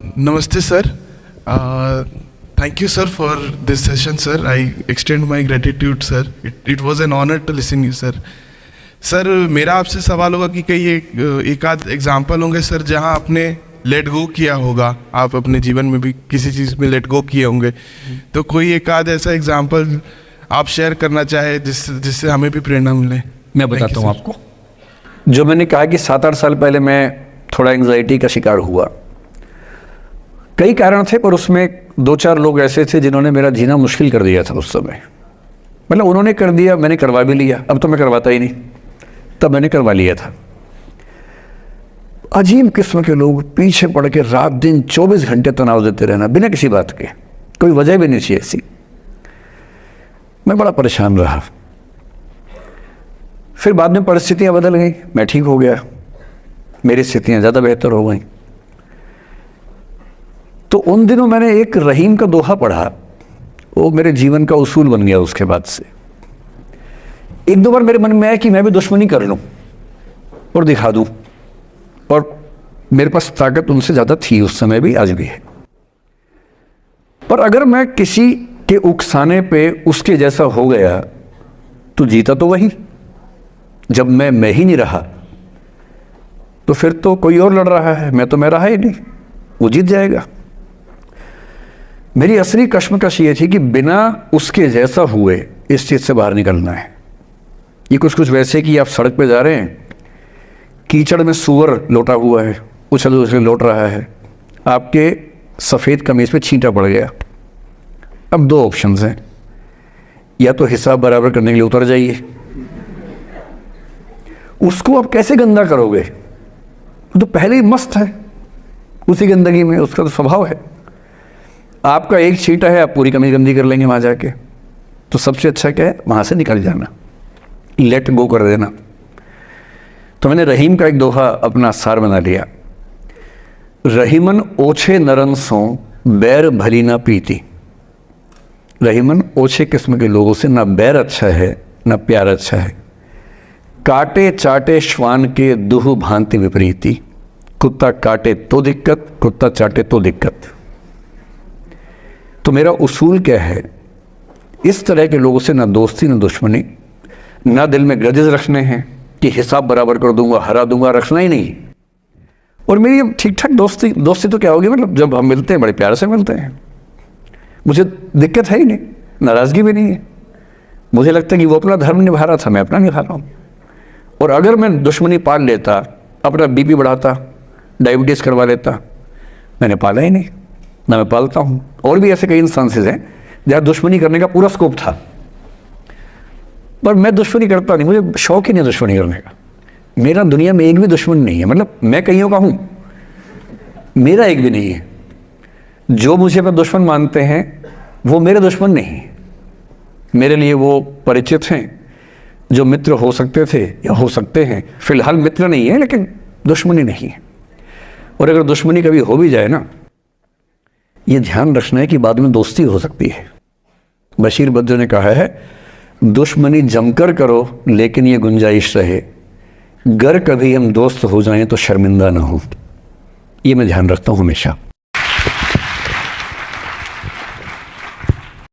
Namaste, sir. Thank you, sir, for this session, sir. I extend my gratitude, sir. It was an honor to listen you, sir. Sir मेरा आपसे सवाल होगा कि कई एक आध एग्जाम्पल होंगे सर जहां आपने लेट गो किया होगा, आप अपने जीवन में भी किसी चीज़ में लेट गो किए होंगे, तो कोई एक आध ऐसा एग्जाम्पल आप शेयर करना चाहे जिससे हमें भी प्रेरणा मिले। मैं बताता हूँ आपको। जो मैंने कहा कि 7-8 साल पहले मैं थोड़ा एंग्जाइटी का शिकार हुआ, कई कारण थे, पर उसमें 2-4 लोग ऐसे थे जिन्होंने मेरा जीना मुश्किल कर दिया था उस समय। मतलब उन्होंने कर दिया, मैंने करवा भी लिया। अब तो मैं करवाता ही नहीं, तब मैंने करवा लिया था। अजीब किस्म के लोग पीछे पड़ के रात दिन 24 घंटे तनाव देते रहना बिना किसी बात के, कोई वजह भी नहीं थी ऐसी। मैं बड़ा परेशान रहा। फिर बाद में परिस्थितियां बदल गई, मैं ठीक हो गया, मेरी स्थितियां ज़्यादा बेहतर हो गई। तो उन दिनों मैंने एक रहीम का दोहा पढ़ा, वो मेरे जीवन का उसूल बन गया। उसके बाद से 1-2 बार मेरे मन में आया कि मैं भी दुश्मनी कर लूं और दिखा दूं, और मेरे पास ताकत उनसे ज़्यादा थी उस समय भी, आज भी है। पर अगर मैं किसी के उकसाने पे उसके जैसा हो गया तो जीता तो वही। जब मैं ही नहीं रहा तो फिर तो कोई और लड़ रहा है, मैं रहा ही नहीं, वो जीत जाएगा। मेरी असली कश्मकश ये थी कि बिना उसके जैसा हुए इस चीज़ से बाहर निकलना है। ये कुछ वैसे कि आप सड़क पे जा रहे हैं, कीचड़ में सूअर लोटा हुआ है, उछल उछल लौट रहा है, आपके सफ़ेद कमीज पे छींटा पड़ गया। अब 2 ऑप्शंस हैं, या तो हिसाब बराबर करने के लिए उतर जाइए, उसको आप कैसे गंदा करोगे, वो तो पहले ही मस्त है उसी गंदगी में, उसका तो स्वभाव है। आपका एक छींटा है, आप पूरी कमीज गंदी कर लेंगे वहाँ जाके। तो सबसे अच्छा क्या है, वहाँ से निकल जाना, लेट गो कर देना। तो मैंने रहीम का एक दोहा अपना सार बना लिया। रहीमन ओछे नरन सो बैर भली ना प्रीति। रहीमन ओछे किस्म के लोगों से ना बैर अच्छा है ना प्यार अच्छा है। काटे चाटे श्वान के दुह भांति विपरीति। कुत्ता काटे तो दिक्कत, कुत्ता चाटे तो दिक्कत। तो मेरा उसूल क्या है, इस तरह के लोगों से ना दोस्ती ना दुश्मनी, ना दिल में ग्रजेस रखने हैं कि हिसाब बराबर कर दूंगा, हरा दूंगा, रखना ही नहीं। और मेरी ठीक ठाक दोस्ती तो क्या होगी, मतलब जब हम मिलते हैं बड़े प्यार से मिलते हैं, मुझे दिक्कत है ही नहीं, नाराज़गी भी नहीं है। मुझे लगता है कि वो अपना धर्म निभा रहा था, मैं अपना निभा रहा हूँ। और अगर मैं दुश्मनी पाल लेता, अपना बीपी बढ़ाता, डायबिटीज़ करवा लेता, मैंने पाला ही नहीं, ना मैं पालता हूँ। और भी ऐसे कई इंस्टांसेस हैं जहाँ दुश्मनी करने का पूरा स्कोप था, पर मैं दुश्मनी करता नहीं, मुझे शौक ही नहीं दुश्मनी करने का। मेरा दुनिया में एक भी दुश्मन नहीं है, मतलब मैं कईयों का हूँ, मेरा एक भी नहीं है। जो मुझे अपना दुश्मन मानते हैं वो मेरे दुश्मन नहीं है। मेरे लिए वो परिचित हैं जो मित्र हो सकते थे या हो सकते हैं। फिलहाल मित्र नहीं है, लेकिन दुश्मनी नहीं है। और अगर दुश्मनी कभी हो भी जाए ना, ये ध्यान रखना है कि बाद में दोस्ती हो सकती है। बशीर बद्र ने कहा है, दुश्मनी जमकर करो लेकिन ये गुंजाइश रहे, गर कभी हम दोस्त हो जाएं तो शर्मिंदा ना हो। ये मैं ध्यान रखता हूँ हमेशा।